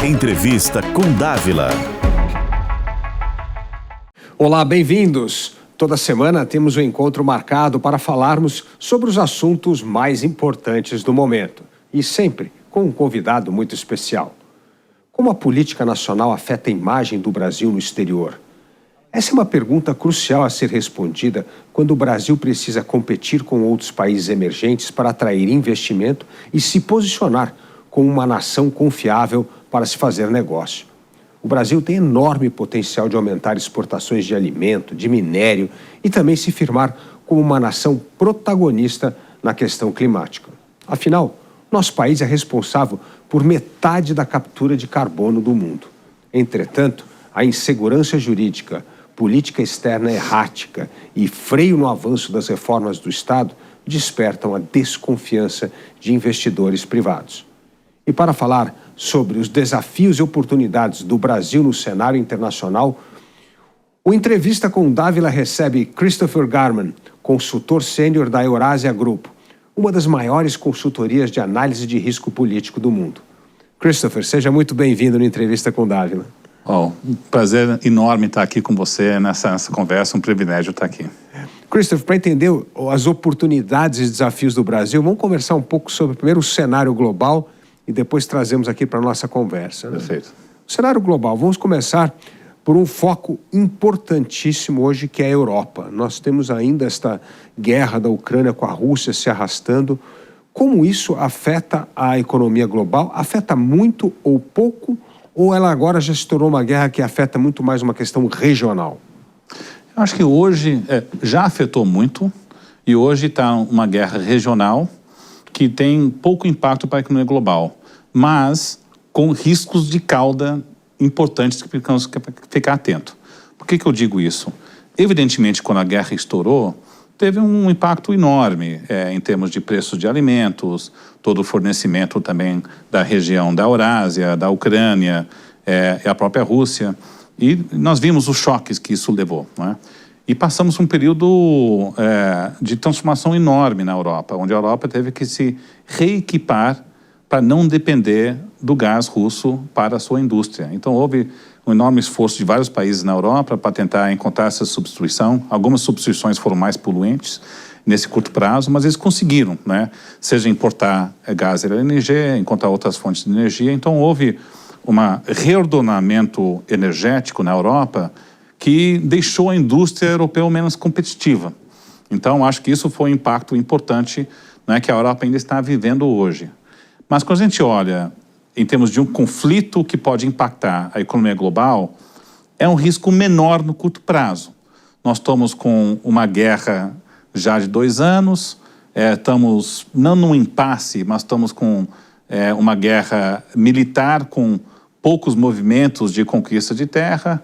Entrevista com Dávila. Olá, bem-vindos! Toda semana temos um encontro marcado para falarmos sobre os assuntos mais importantes do momento. E sempre com um convidado muito especial. Como a política nacional afeta a imagem do Brasil no exterior? Essa é uma pergunta crucial a ser respondida quando o Brasil precisa competir com outros países emergentes para atrair investimento e se posicionar como uma nação confiável para se fazer negócio. O Brasil tem enorme potencial de aumentar exportações de alimento, de minério e também se firmar como uma nação protagonista na questão climática. Afinal, nosso país é responsável por metade da captura de carbono do mundo. Entretanto, a insegurança jurídica, política externa errática e freio no avanço das reformas do Estado despertam a desconfiança de investidores privados. E para falar sobre os desafios e oportunidades do Brasil no cenário internacional, o Entrevista com Dávila recebe Christopher Garman, consultor sênior da Eurasia Group, uma das maiores consultorias de análise de risco político do mundo. Christopher, seja muito bem-vindo no Entrevista com Dávila. Um prazer enorme estar aqui com você nessa conversa, um privilégio estar aqui. Christopher, para entender as oportunidades e desafios do Brasil, vamos conversar um pouco sobre primeiro o cenário global e depois trazemos aqui para a nossa conversa. Né? Perfeito. O cenário global, vamos começar por um foco importantíssimo hoje, que é a Europa. Nós temos ainda esta guerra da Ucrânia com a Rússia se arrastando. Como isso afeta a economia global? Afeta muito ou pouco? Ou ela agora já se tornou uma guerra que afeta muito mais uma questão regional? Eu acho que hoje já afetou muito e hoje está uma guerra regional que tem pouco impacto para a economia global, mas com riscos de cauda importantes que precisamos ficar atento. Por que eu digo isso? Evidentemente, quando a guerra estourou, teve um impacto enorme em termos de preços de alimentos, todo o fornecimento também da região da Eurásia, da Ucrânia, e a própria Rússia. E nós vimos os choques que isso levou, não é? E passamos um período de transformação enorme na Europa, onde a Europa teve que se reequipar para não depender do gás russo para a sua indústria. Então houve um enorme esforço de vários países na Europa para tentar encontrar essa substituição. Algumas substituições foram mais poluentes nesse curto prazo, mas eles conseguiram, né? Seja importar gás e LNG, encontrar outras fontes de energia. Então houve um reordenamento energético na Europa que deixou a indústria europeia menos competitiva. Então acho que isso foi um impacto importante, né, que a Europa ainda está vivendo hoje. Mas quando a gente olha em termos de um conflito que pode impactar a economia global, é um risco menor no curto prazo. Nós estamos com uma guerra já de 2 anos, estamos não num impasse, mas estamos com uma guerra militar com poucos movimentos de conquista de terra.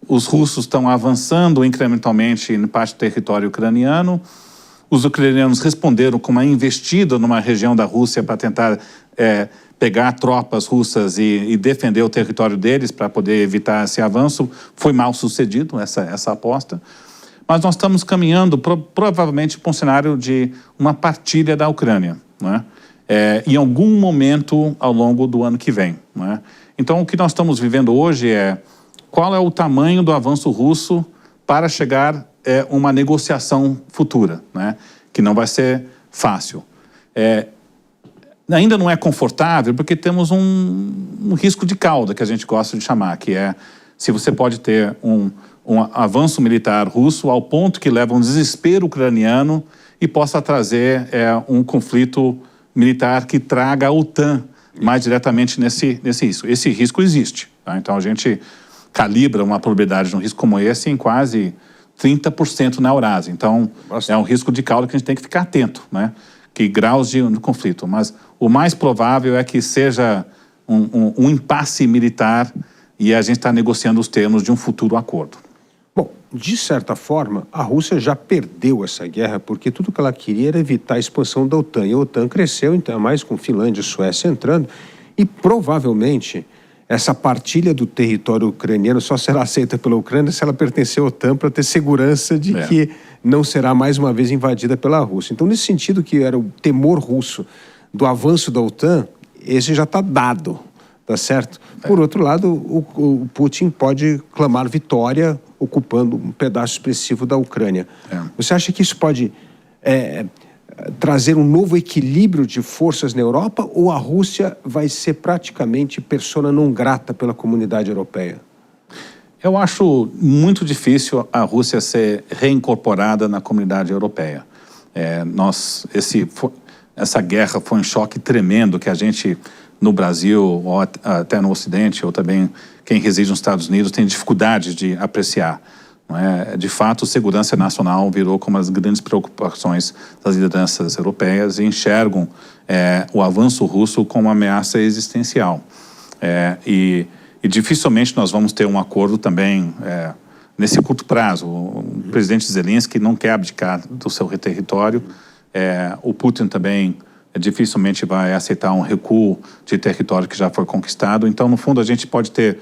Os russos estão avançando incrementalmente em parte do território ucraniano. Os ucranianos responderam com uma investida numa região da Rússia para tentar pegar tropas russas e defender o território deles para poder evitar esse avanço. Foi mal sucedido essa aposta. Mas nós estamos caminhando provavelmente para um cenário de uma partilha da Ucrânia, não é? Em algum momento ao longo do ano que vem, não é? Então o que nós estamos vivendo hoje qual é o tamanho do avanço russo para chegar a uma negociação futura, né? Que não vai ser fácil. Ainda não é confortável porque temos um risco de cauda, que a gente gosta de chamar, que se você pode ter um avanço militar russo ao ponto que leva a um desespero ucraniano e possa trazer um conflito militar que traga a OTAN mais diretamente nesse risco. Esse risco existe, tá? Então a gente calibra uma probabilidade de um risco como esse em quase 30% na Eurásia. Então, é um risco de cauda que a gente tem que ficar atento, né? Que graus de conflito. Mas o mais provável é que seja um impasse militar e a gente está negociando os termos de um futuro acordo. Bom, de certa forma, a Rússia já perdeu essa guerra porque tudo que ela queria era evitar a expansão da OTAN. E a OTAN cresceu, então, mais com Finlândia e Suécia entrando, e provavelmente essa partilha do território ucraniano só será aceita pela Ucrânia se ela pertencer à OTAN para ter segurança de que não será mais uma vez invadida pela Rússia. Então, nesse sentido que era o temor russo do avanço da OTAN, esse já está dado. tá certo? Por outro lado, o Putin pode clamar vitória ocupando um pedaço expressivo da Ucrânia. Você acha que isso pode trazer um novo equilíbrio de forças na Europa, ou a Rússia vai ser praticamente persona non grata pela comunidade europeia? Eu acho muito difícil a Rússia ser reincorporada na comunidade europeia. Essa guerra foi um choque tremendo que a gente, no Brasil, ou até no Ocidente, ou também quem reside nos Estados Unidos, tem dificuldade de apreciar. Não é? De fato, segurança nacional virou como as grandes preocupações das lideranças europeias e enxergam o avanço russo como uma ameaça existencial. E dificilmente nós vamos ter um acordo também nesse curto prazo. O presidente Zelensky não quer abdicar do seu território. O Putin também dificilmente vai aceitar um recuo de território que já foi conquistado. Então, no fundo, a gente pode ter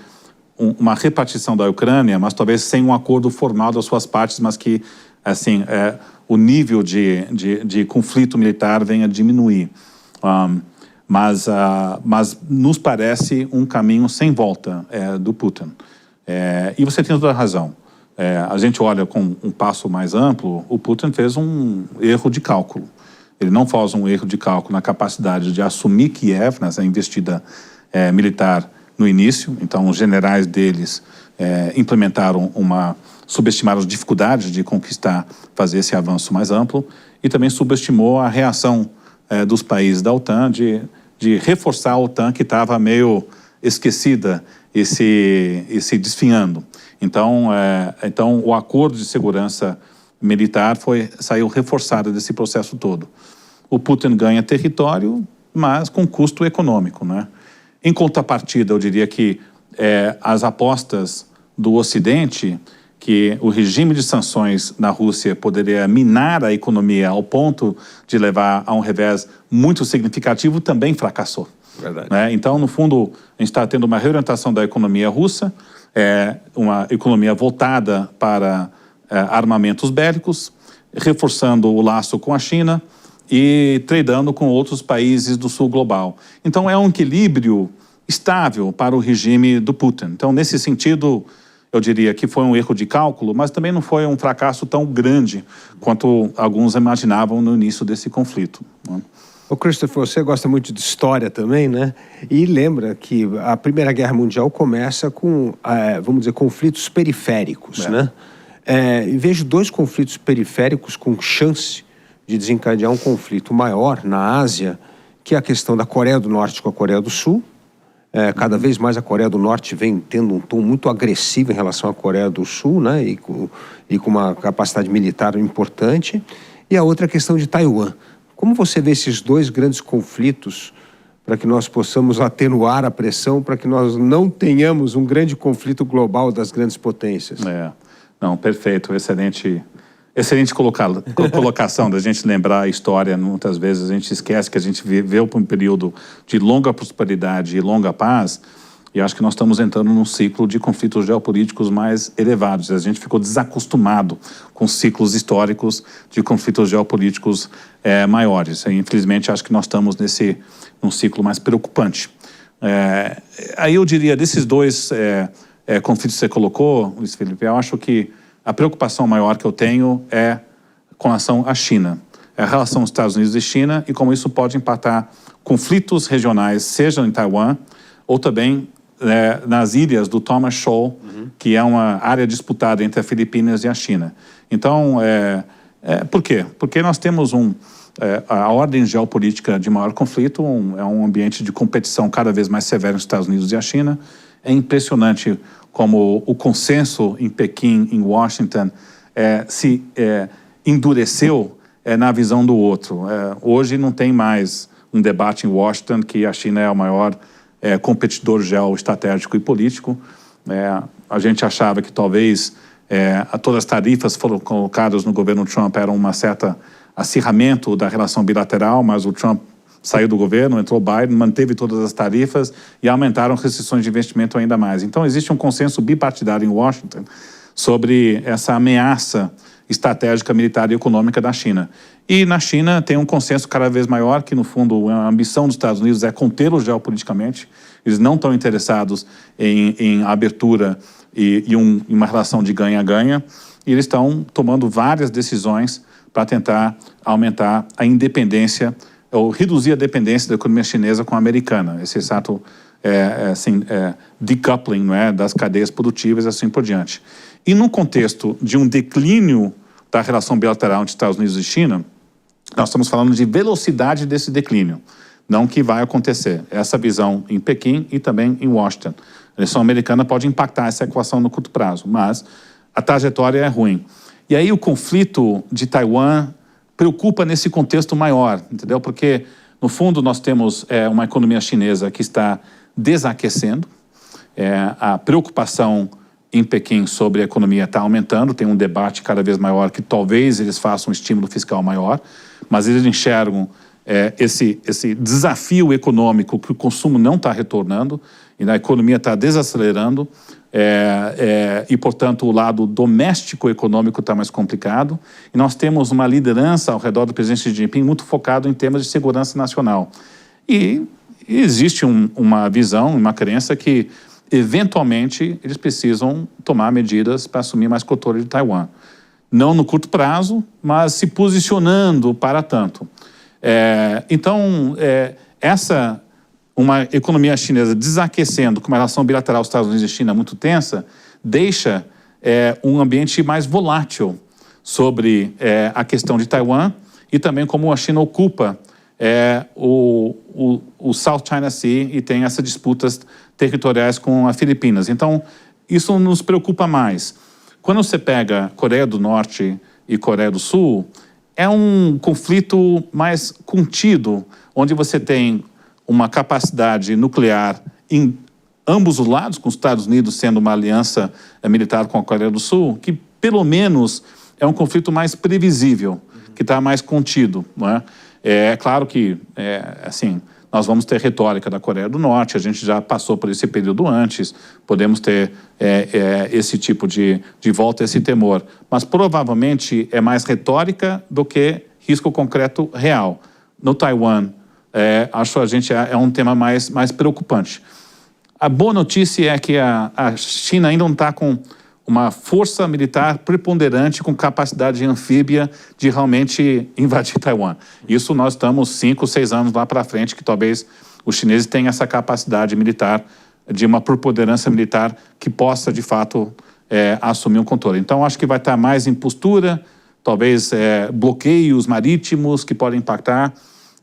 uma repartição da Ucrânia, mas talvez sem um acordo formal das suas partes, mas que, assim, o nível de conflito militar venha a diminuir. Mas nos parece um caminho sem volta do Putin. E você tem toda a razão. A gente olha com um passo mais amplo, o Putin fez um erro de cálculo. Ele não faz um erro de cálculo na capacidade de assumir Kiev, nessa investida militar no início. Então, os generais deles subestimaram as dificuldades de fazer esse avanço mais amplo, e também subestimou a reação dos países da OTAN de reforçar a OTAN, que estava meio esquecida e se desfinhando. Então, o acordo de segurança militar saiu reforçado desse processo todo. O Putin ganha território, mas com custo econômico, né? Em contrapartida, eu diria que as apostas do Ocidente, que o regime de sanções na Rússia poderia minar a economia ao ponto de levar a um revés muito significativo, também fracassou. Verdade. Né? Então, no fundo, a gente está tendo uma reorientação da economia russa, uma economia voltada para armamentos bélicos, reforçando o laço com a China e tradando com outros países do sul global. Então, é um equilíbrio estável para o regime do Putin. Então, nesse sentido, eu diria que foi um erro de cálculo, mas também não foi um fracasso tão grande quanto alguns imaginavam no início desse conflito. Né? Ô Christopher, você gosta muito de história também, né? E lembra que a Primeira Guerra Mundial começa com, vamos dizer, conflitos periféricos, né? E vejo dois conflitos periféricos com chance de desencadear um conflito maior na Ásia, que é a questão da Coreia do Norte com a Coreia do Sul. Cada vez mais a Coreia do Norte vem tendo um tom muito agressivo em relação à Coreia do Sul, né? E com uma capacidade militar importante. E a outra questão de Taiwan. Como você vê esses dois grandes conflitos para que nós possamos atenuar a pressão, para que nós não tenhamos um grande conflito global das grandes potências? Não, perfeito, excelente colocação da gente lembrar a história. Muitas vezes a gente esquece que a gente viveu por um período de longa prosperidade e longa paz, e acho que nós estamos entrando num ciclo de conflitos geopolíticos mais elevados. A gente ficou desacostumado com ciclos históricos de conflitos geopolíticos maiores. E, infelizmente, acho que nós estamos num ciclo mais preocupante. Aí eu diria, desses dois conflitos que você colocou, Luiz Felipe, eu acho que a preocupação maior que eu tenho é com relação à China. É a relação dos Estados Unidos e China e como isso pode impactar conflitos regionais, seja em Taiwan ou também nas ilhas do Thomas Shoal, que é uma área disputada entre as Filipinas e a China. Então, por quê? Porque nós temos a ordem geopolítica de maior conflito, é um ambiente de competição cada vez mais severo nos Estados Unidos e a China. É impressionante como o consenso em Pequim, em Washington, se endureceu na visão do outro. Hoje não tem mais um debate em Washington que a China é o maior competidor geoestratégico e político. A gente achava que talvez todas as tarifas que foram colocadas no governo Trump eram uma certa acirramento da relação bilateral, mas o Trump saiu do governo, entrou Biden, manteve todas as tarifas e aumentaram restrições de investimento ainda mais. Então, existe um consenso bipartidário em Washington sobre essa ameaça estratégica, militar e econômica da China. E na China tem um consenso cada vez maior que, no fundo, a ambição dos Estados Unidos é contê-los geopoliticamente. Eles não estão interessados em abertura e uma relação de ganha-ganha. E eles estão tomando várias decisões para tentar aumentar a independência ou reduzir a dependência da economia chinesa com a americana. Esse exato decoupling, não é, das cadeias produtivas e assim por diante. E no contexto de um declínio da relação bilateral entre Estados Unidos e China, nós estamos falando de velocidade desse declínio, não que vai acontecer. Essa visão em Pequim e também em Washington. A eleição americana pode impactar essa equação no curto prazo, mas a trajetória é ruim. E aí o conflito de Taiwan preocupa nesse contexto maior, entendeu? Porque, no fundo, nós temos uma economia chinesa que está desaquecendo, a preocupação em Pequim sobre a economia está aumentando, tem um debate cada vez maior que talvez eles façam um estímulo fiscal maior, mas eles enxergam esse desafio econômico que o consumo não está retornando e a economia está desacelerando e, portanto, o lado doméstico econômico está mais complicado e nós temos uma liderança ao redor do presidente Xi Jinping muito focado em temas de segurança nacional. E existe uma visão, uma crença que, eventualmente, eles precisam tomar medidas para assumir mais controle de Taiwan. Não no curto prazo, mas se posicionando para tanto. Então, uma economia chinesa desaquecendo com uma relação bilateral aos Estados Unidos e China muito tensa, deixa um ambiente mais volátil sobre a questão de Taiwan e também como a China ocupa o South China Sea e tem essas disputas territoriais com as Filipinas. Então, isso nos preocupa mais. Quando você pega Coreia do Norte e Coreia do Sul, é um conflito mais contido, onde você tem uma capacidade nuclear em ambos os lados, com os Estados Unidos sendo uma aliança militar com a Coreia do Sul, que pelo menos é um conflito mais previsível, que está mais contido, não é? É claro que, nós vamos ter retórica da Coreia do Norte, a gente já passou por esse período antes, podemos ter esse tipo de volta, esse temor. Mas provavelmente é mais retórica do que risco concreto real. No Taiwan, acho a gente é um tema mais preocupante. A boa notícia é que a China ainda não está com uma força militar preponderante com capacidade anfíbia de realmente invadir Taiwan. Isso nós estamos 5, 6 anos lá para frente, que talvez os chineses tenham essa capacidade militar, de uma preponderância militar que possa, de fato, assumir um controle. Então, acho que vai estar mais em postura, talvez bloqueios marítimos que podem impactar,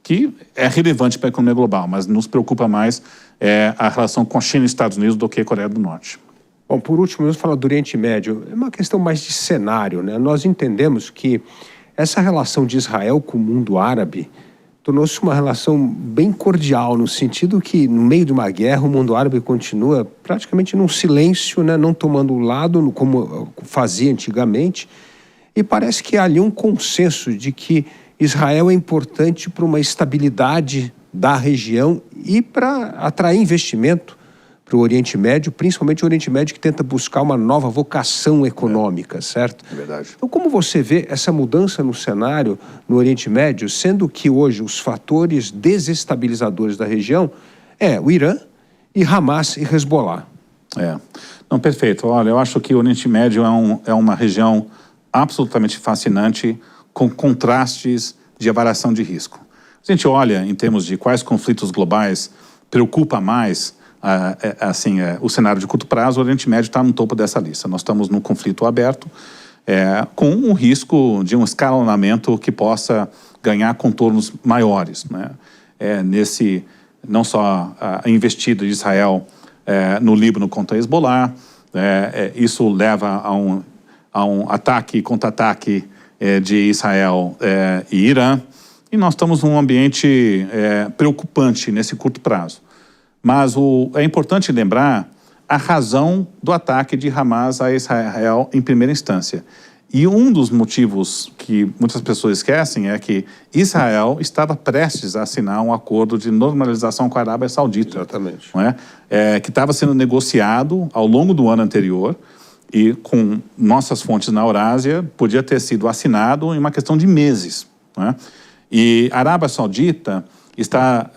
que é relevante para a economia global, mas nos preocupa mais a relação com a China e Estados Unidos do que a Coreia do Norte. Bom, por último, vamos falar do Oriente Médio. É uma questão mais de cenário, né? Nós entendemos que essa relação de Israel com o mundo árabe tornou-se uma relação bem cordial, no sentido que, no meio de uma guerra, o mundo árabe continua praticamente num silêncio, né? Não tomando lado, como fazia antigamente. E parece que há ali um consenso de que Israel é importante para uma estabilidade da região e para atrair investimento para o Oriente Médio, principalmente o Oriente Médio que tenta buscar uma nova vocação econômica, certo? É verdade. Então, como você vê essa mudança no cenário no Oriente Médio, sendo que hoje os fatores desestabilizadores da região o Irã e Hamas e Hezbollah? Não, perfeito. Olha, eu acho que o Oriente Médio é uma região absolutamente fascinante, com contrastes de avaliação de risco. Se a gente olha em termos de quais conflitos globais preocupa mais o cenário de curto prazo, o Oriente Médio está no topo dessa lista. Nós estamos num conflito aberto, com um risco de um escalonamento que possa ganhar contornos maiores, né? Não só a investida de Israel no Líbano contra Hezbollah, isso leva a um ataque e contra-ataque de Israel e Irã, e nós estamos num ambiente preocupante nesse curto prazo. Mas é importante lembrar a razão do ataque de Hamas a Israel em primeira instância. E um dos motivos que muitas pessoas esquecem é que Israel estava prestes a assinar um acordo de normalização com a Arábia Saudita. Exatamente. Não é? Que estava sendo negociado ao longo do ano anterior e com nossas fontes na Eurásia, podia ter sido assinado em uma questão de meses, né? E a Arábia Saudita está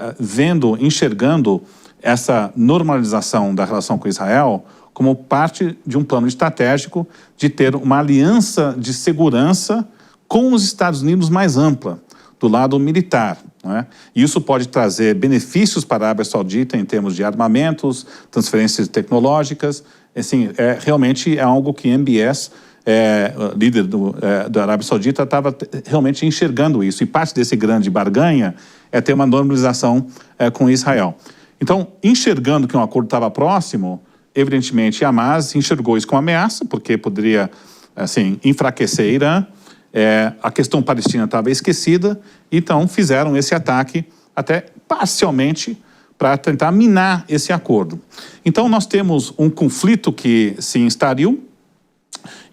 enxergando essa normalização da relação com Israel como parte de um plano estratégico de ter uma aliança de segurança com os Estados Unidos mais ampla, do lado militar, né? E isso pode trazer benefícios para a Arábia Saudita em termos de armamentos, transferências tecnológicas. Assim, realmente é algo que MBS, líder da Arábia Saudita, estava realmente enxergando isso. E parte desse grande barganha é ter uma normalização com Israel. Então, enxergando que um acordo estava próximo, evidentemente Hamas enxergou isso como ameaça, porque poderia assim, enfraquecer Irã. A questão palestina estava esquecida, então fizeram esse ataque até parcialmente para tentar minar esse acordo. Então nós temos um conflito que se instaurou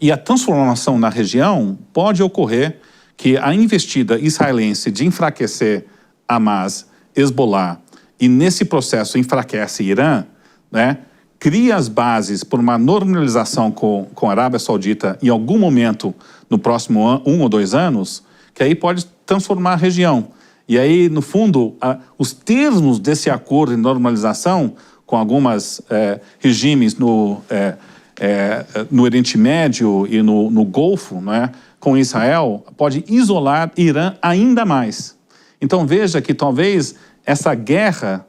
e a transformação na região pode ocorrer que a investida israelense de enfraquecer Hamas, Hezbollah e nesse processo enfraquece Irã, né, cria as bases por uma normalização com a Arábia Saudita em algum momento no próximo 1 ou 2 anos, que aí pode transformar a região. E aí, no fundo, os termos desse acordo de normalização com alguns regimes no Oriente Médio e no Golfo, né, com Israel, pode isolar Irã ainda mais. Então veja que talvez essa guerra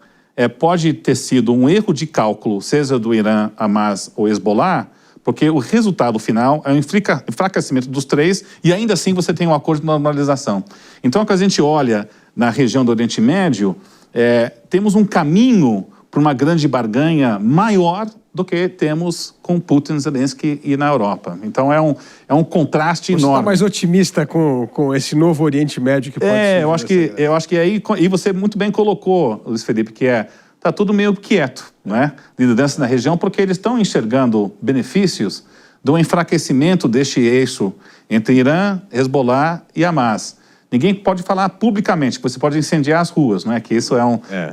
pode ter sido um erro de cálculo, seja do Irã, Hamas ou Hezbollah, porque o resultado final é o enfraquecimento dos três e ainda assim você tem um acordo de normalização. Então, quando a gente olha na região do Oriente Médio, temos um caminho para uma grande barganha maior do que temos com Putin, Zelensky e na Europa. Então é um contraste enorme. Você está mais otimista com esse novo Oriente Médio que pode ser? Eu acho que aí, e você muito bem colocou, Luiz Felipe, que está tudo meio quieto, né? Liderança na região, porque eles estão enxergando benefícios do enfraquecimento deste eixo entre Irã, Hezbollah e Hamas. Ninguém pode falar publicamente, você pode incendiar as ruas, não é? Que isso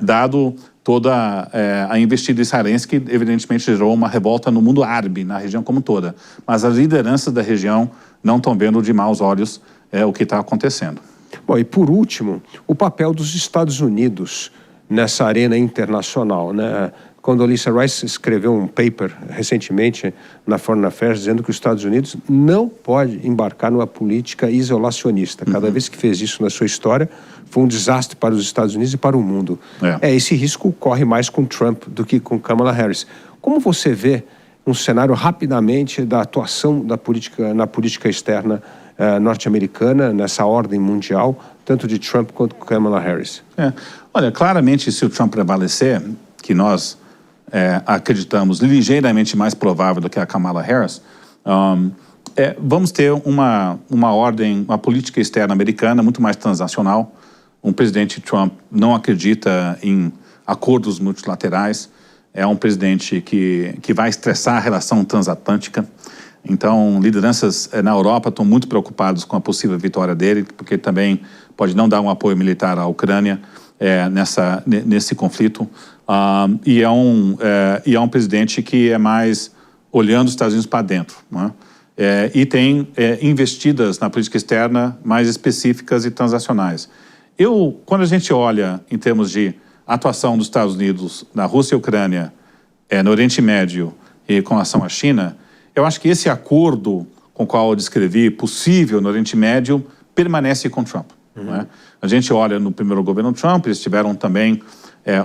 dado toda a investida israelense, que evidentemente gerou uma revolta no mundo árabe, na região como toda. Mas as lideranças da região não estão vendo de maus olhos o que está acontecendo. Bom, e por último, o papel dos Estados Unidos nessa arena internacional, né? Condoleezza Rice escreveu um paper recentemente na Foreign Affairs dizendo que os Estados Unidos não pode embarcar numa política isolacionista. Cada vez que fez isso na sua história, foi um desastre para os Estados Unidos e para o mundo. Esse risco corre mais com Trump do que com Kamala Harris. Como você vê um cenário rapidamente da atuação na política externa norte-americana, nessa ordem mundial, tanto de Trump quanto de Kamala Harris? Olha, claramente, se o Trump prevalecer, que nós acreditamos ligeiramente mais provável do que a Kamala Harris, vamos ter uma ordem, uma política externa americana muito mais transacional. Um presidente Trump não acredita em acordos multilaterais, é um presidente que vai estressar a relação transatlântica. Então, lideranças na Europa estão muito preocupados com a possível vitória dele, porque também pode não dar um apoio militar à Ucrânia nesse conflito. E é um presidente que é mais olhando os Estados Unidos para dentro, né? E tem investidas na política externa mais específicas e transacionais. Quando a gente olha em termos de atuação dos Estados Unidos na Rússia e Ucrânia, no Oriente Médio e com relação à China, eu acho que esse acordo com o qual eu descrevi possível no Oriente Médio permanece com Trump. Né? A gente olha no primeiro governo Trump, eles tiveram também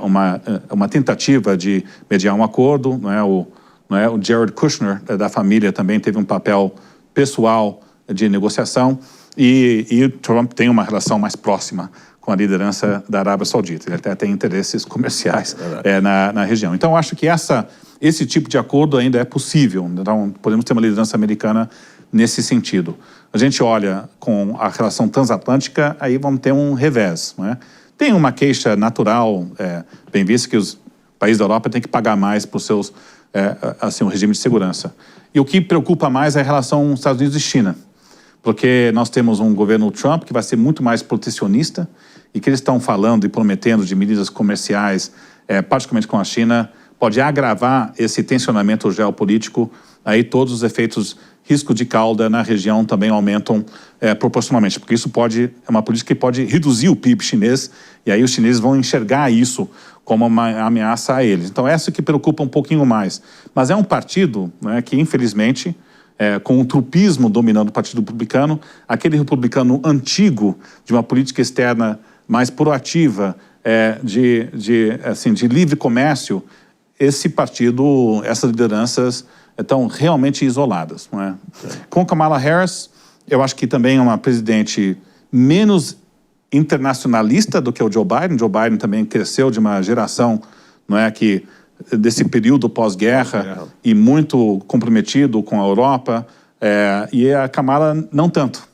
uma tentativa de mediar um acordo, o Jared Kushner da família também teve um papel pessoal de negociação e o Trump tem uma relação mais próxima com a liderança da Arábia Saudita. Ele até tem interesses comerciais na região. Então, eu acho que esse tipo de acordo ainda é possível. Então, podemos ter uma liderança americana nesse sentido. A gente olha com a relação transatlântica, aí vamos ter um revés, né? Tem uma queixa natural, bem vista, que os países da Europa têm que pagar mais para os seus um regime de segurança. E o que preocupa mais é a relação Estados Unidos e China, porque nós temos um governo Trump que vai ser muito mais protecionista e que eles estão falando e prometendo de medidas comerciais, particularmente com a China, pode agravar esse tensionamento geopolítico aí todos os efeitos risco de cauda na região também aumentam proporcionalmente, porque isso é uma política que pode reduzir o PIB chinês, e aí os chineses vão enxergar isso como uma ameaça a eles. Então, essa que preocupa um pouquinho mais. Mas é um partido, né, que, infelizmente, com o trupismo dominando o Partido Republicano, aquele republicano antigo, de uma política externa mais proativa, de livre comércio, esse partido, essas lideranças estão realmente isoladas. Não é? Com Kamala Harris, eu acho que também é uma presidente menos internacionalista do que o Joe Biden. Joe Biden também cresceu de uma geração, não é, que desse período pós-guerra e muito comprometido com a Europa, e a Kamala não tanto.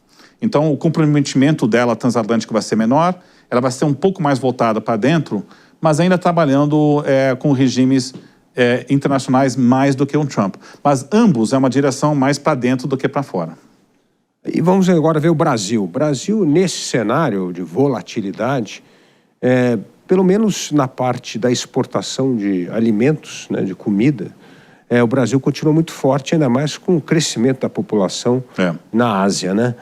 Então, o comprometimento dela transatlântico vai ser menor, ela vai ser um pouco mais voltada para dentro, mas ainda trabalhando com regimes internacionais mais do que o Trump. Mas ambos é uma direção mais para dentro do que para fora. E vamos agora ver o Brasil. O Brasil, nesse cenário de volatilidade, pelo menos na parte da exportação de alimentos, né, de comida, o Brasil continua muito forte, ainda mais com o crescimento da população na Ásia, né?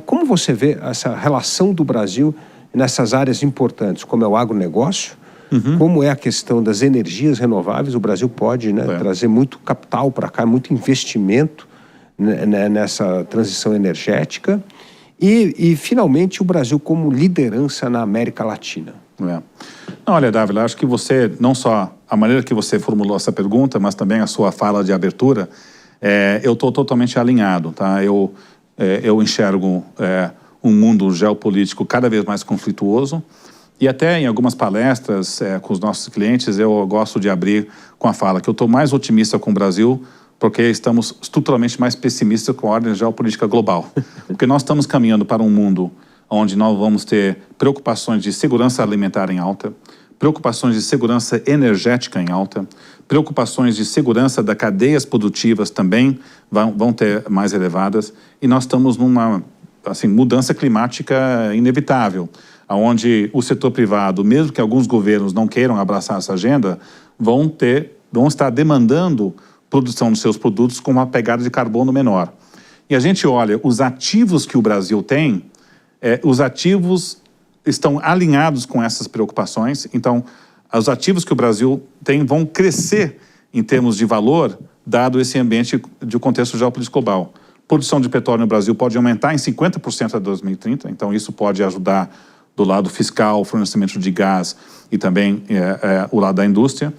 Como você vê essa relação do Brasil nessas áreas importantes, como é o agronegócio, como é a questão das energias renováveis? O Brasil pode, né, trazer muito capital para cá, muito investimento nessa transição energética e, finalmente, o Brasil como liderança na América Latina. Não, olha, Dávila, acho que você, não só a maneira que você formulou essa pergunta, mas também a sua fala de abertura, eu estou totalmente alinhado, tá? Eu enxergo um mundo geopolítico cada vez mais conflituoso e até em algumas palestras com os nossos clientes eu gosto de abrir com a fala que eu estou mais otimista com o Brasil porque estamos estruturalmente mais pessimistas com a ordem geopolítica global. Porque nós estamos caminhando para um mundo onde nós vamos ter preocupações de segurança alimentar em alta, preocupações de segurança energética em alta, preocupações de segurança das cadeias produtivas também vão ter mais elevadas, e nós estamos numa mudança climática inevitável, onde o setor privado, mesmo que alguns governos não queiram abraçar essa agenda, vão estar demandando produção dos seus produtos com uma pegada de carbono menor. E a gente olha os ativos que o Brasil tem, os ativos estão alinhados com essas preocupações, então os ativos que o Brasil tem vão crescer em termos de valor, dado esse ambiente de contexto geopolítico global. Produção de petróleo no Brasil pode aumentar em 50% até 2030, então isso pode ajudar do lado fiscal, fornecimento de gás e também o lado da indústria.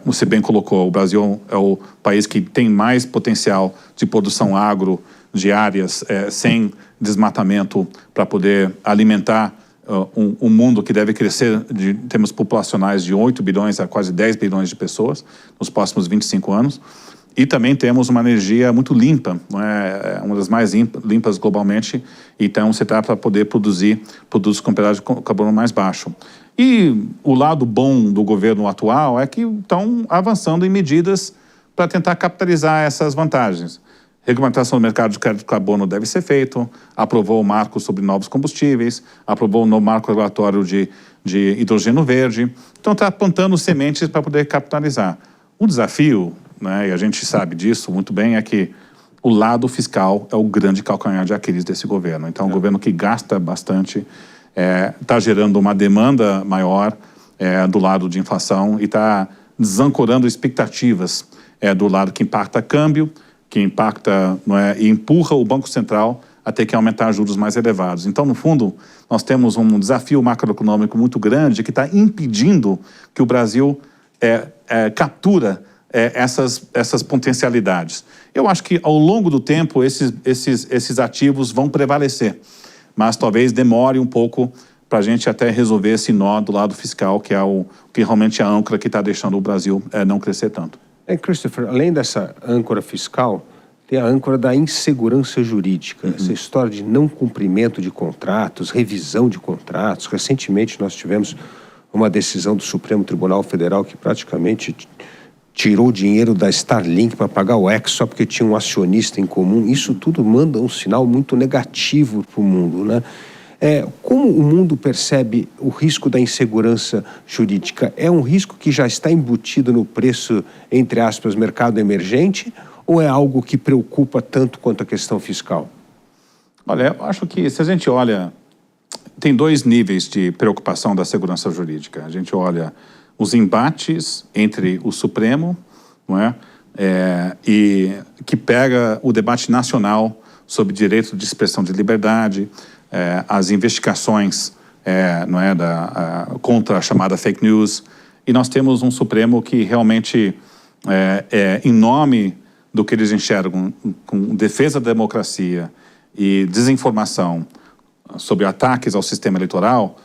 Você bem colocou, o Brasil é o país que tem mais potencial de produção agro de áreas sem desmatamento para poder alimentar um mundo que deve crescer em termos populacionais de 8 bilhões a quase 10 bilhões de pessoas nos próximos 25 anos. E também temos uma energia muito limpa, não é? Uma das mais limpas globalmente, então você está para poder produzir produtos com pedágio de carbono mais baixo. E o lado bom do governo atual é que estão avançando em medidas para tentar capitalizar essas vantagens. Regulamentação do mercado de crédito de carbono deve ser feito, aprovou o marco sobre novos combustíveis, aprovou o novo marco regulatório de hidrogênio verde, então está apontando sementes para poder capitalizar. O desafio, né, e a gente sabe disso muito bem, é que o lado fiscal é o grande calcanhar de Aquiles desse governo. Então, é um governo que gasta bastante, está gerando uma demanda maior do lado de inflação e está desancorando expectativas do lado que impacta câmbio, que impacta, não é, e empurra o Banco Central a ter que aumentar juros mais elevados. Então, no fundo, nós temos um desafio macroeconômico muito grande que está impedindo que o Brasil captura essas potencialidades. Eu acho que, ao longo do tempo, esses ativos vão prevalecer, mas talvez demore um pouco para a gente até resolver esse nó do lado fiscal, que é que realmente é a âncora que está deixando o Brasil não crescer tanto. Christopher, além dessa âncora fiscal, tem a âncora da insegurança jurídica, essa história de não cumprimento de contratos, revisão de contratos. Recentemente nós tivemos uma decisão do Supremo Tribunal Federal que praticamente tirou dinheiro da Starlink para pagar o X só porque tinha um acionista em comum. Isso tudo manda um sinal muito negativo para o mundo, né? Como o mundo percebe o risco da insegurança jurídica? É um risco que já está embutido no preço, entre aspas, mercado emergente? ou é algo que preocupa tanto quanto a questão fiscal? Olha, eu acho que se a gente olha, tem dois níveis de preocupação da segurança jurídica. A gente olha os embates entre o Supremo, não é? E que pega o debate nacional sobre direito de expressão de liberdade, as investigações não é, contra a chamada fake news, e nós temos um Supremo que realmente, em nome do que eles enxergam com defesa da democracia e desinformação sobre ataques ao sistema eleitoral,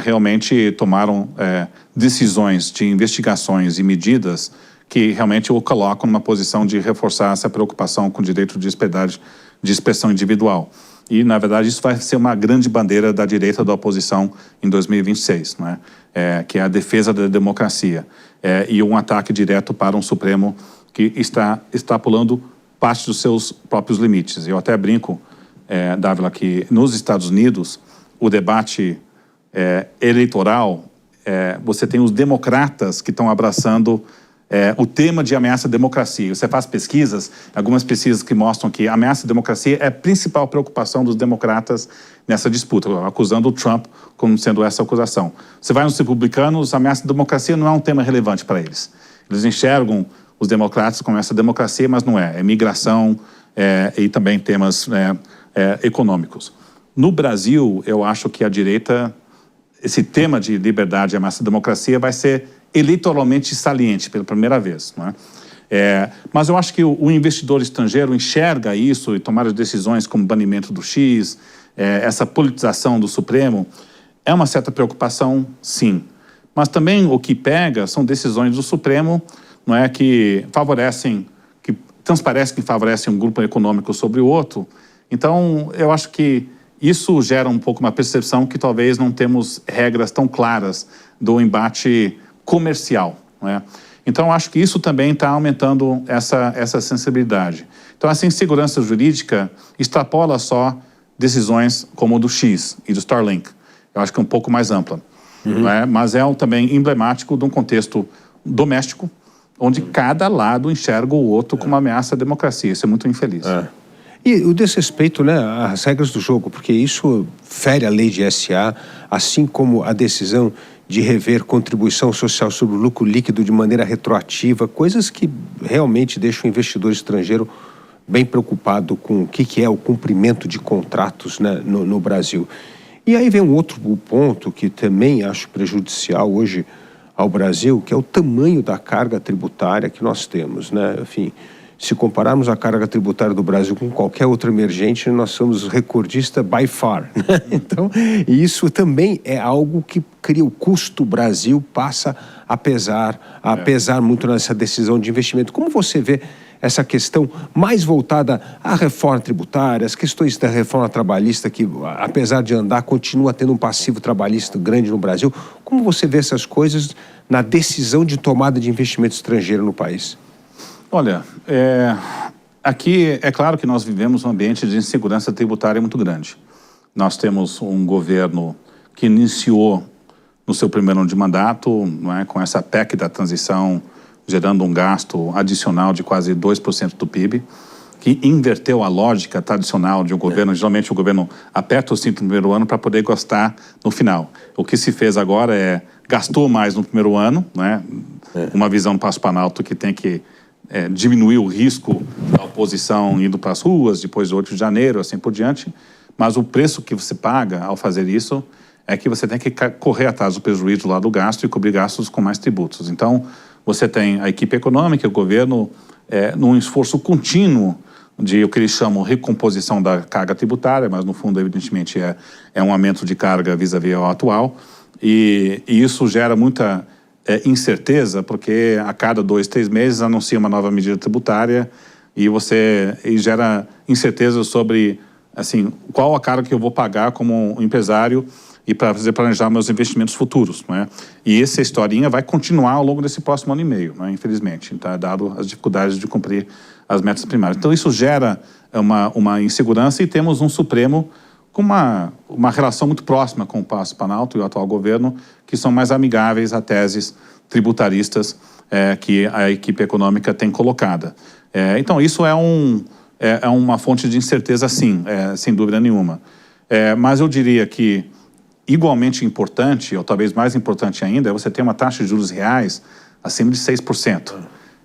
realmente tomaram decisões de investigações e medidas que realmente o colocam numa posição de reforçar essa preocupação com o direito de expressão individual. E, na verdade, isso vai ser uma grande bandeira da direita da oposição em 2026, não é? Que é a defesa da democracia e um ataque direto para um Supremo que está extrapolando parte dos seus próprios limites. Eu até brinco, Dávila, que nos Estados Unidos, o debate eleitoral, você tem os democratas que estão abraçando o tema de ameaça à democracia. Você faz pesquisas, algumas pesquisas que mostram que a ameaça à democracia é a principal preocupação dos democratas nessa disputa, acusando o Trump como sendo essa acusação. Você vai nos republicanos, a ameaça à democracia não é um tema relevante para eles. Eles enxergam os democratas como essa democracia, mas não é. É migração e também temas econômicos. No Brasil, eu acho que a direita, esse tema de liberdade e ameaça à democracia vai ser eleitoralmente saliente pela primeira vez, não é? Mas eu acho que o investidor estrangeiro enxerga isso e tomar as decisões como banimento do X, essa politização do Supremo, é uma certa preocupação, sim. Mas também o que pega são decisões do Supremo, não é, que transparecem que favorecem um grupo econômico sobre o outro. Então, eu acho que isso gera um pouco uma percepção que talvez não temos regras tão claras do embate comercial, não é? Então, acho que isso também está aumentando essa sensibilidade. Então, essa insegurança jurídica extrapola só decisões como o do X e do Starlink. Eu acho que é um pouco mais ampla, não é? Mas é também emblemático de um contexto doméstico, onde cada lado enxerga o outro como uma ameaça à democracia. Isso é muito infeliz. E o desrespeito, né, às regras do jogo, porque isso fere a lei de SA, assim como a decisão de rever contribuição social sobre o lucro líquido de maneira retroativa, coisas que realmente deixam o investidor estrangeiro bem preocupado com o que é o cumprimento de contratos, né, no Brasil. E aí vem um outro ponto que também acho prejudicial hoje ao Brasil, que é o tamanho da carga tributária que nós temos, né? Enfim, se compararmos a carga tributária do Brasil com qualquer outro emergente, nós somos recordista by far, né? Então, isso também é algo que cria o custo Brasil, passa a pesar muito nessa decisão de investimento. Como você vê essa questão mais voltada à reforma tributária, as questões da reforma trabalhista, que, apesar de andar, continua tendo um passivo trabalhista grande no Brasil? Como você vê essas coisas na decisão de tomada de investimento estrangeiro no país? Olha, aqui é claro que nós vivemos um ambiente de insegurança tributária muito grande. Nós temos um governo que iniciou no seu primeiro ano de mandato, não é, com essa PEC da transição, gerando um gasto adicional de quase 2% do PIB, que inverteu a lógica tradicional de um governo. Geralmente o governo aperta o cinto no primeiro ano para poder gastar no final. O que se fez agora gastou mais no primeiro ano, né? Uma visão passo planalto que tem que diminuir o risco da oposição indo para as ruas depois do 8 de janeiro, assim por diante, mas o preço que você paga ao fazer isso é que você tem que correr atrás do prejuízo lá do gasto e cobrir gastos com mais tributos. Então, você tem a equipe econômica, o governo, num esforço contínuo de o que eles chamam recomposição da carga tributária, mas no fundo, evidentemente, é um aumento de carga vis-à-vis ao atual, e isso gera muita incerteza, porque a cada 2, 3 meses anuncia uma nova medida tributária e gera incerteza sobre, assim, qual a carga que eu vou pagar como um empresário e para fazer planejar meus investimentos futuros, né? E essa historinha vai continuar ao longo desse próximo ano e meio, né? Infelizmente, tá? Dado as dificuldades de cumprir as metas primárias. Então isso gera uma insegurança e temos um Supremo com uma relação muito próxima com o Palácio do Planalto e o atual governo, que são mais amigáveis a teses tributaristas que a equipe econômica tem colocada. Então, isso é uma fonte de incerteza, sim, sem dúvida nenhuma. Mas eu diria que igualmente importante, ou talvez mais importante ainda, é você ter uma taxa de juros reais acima de 6%.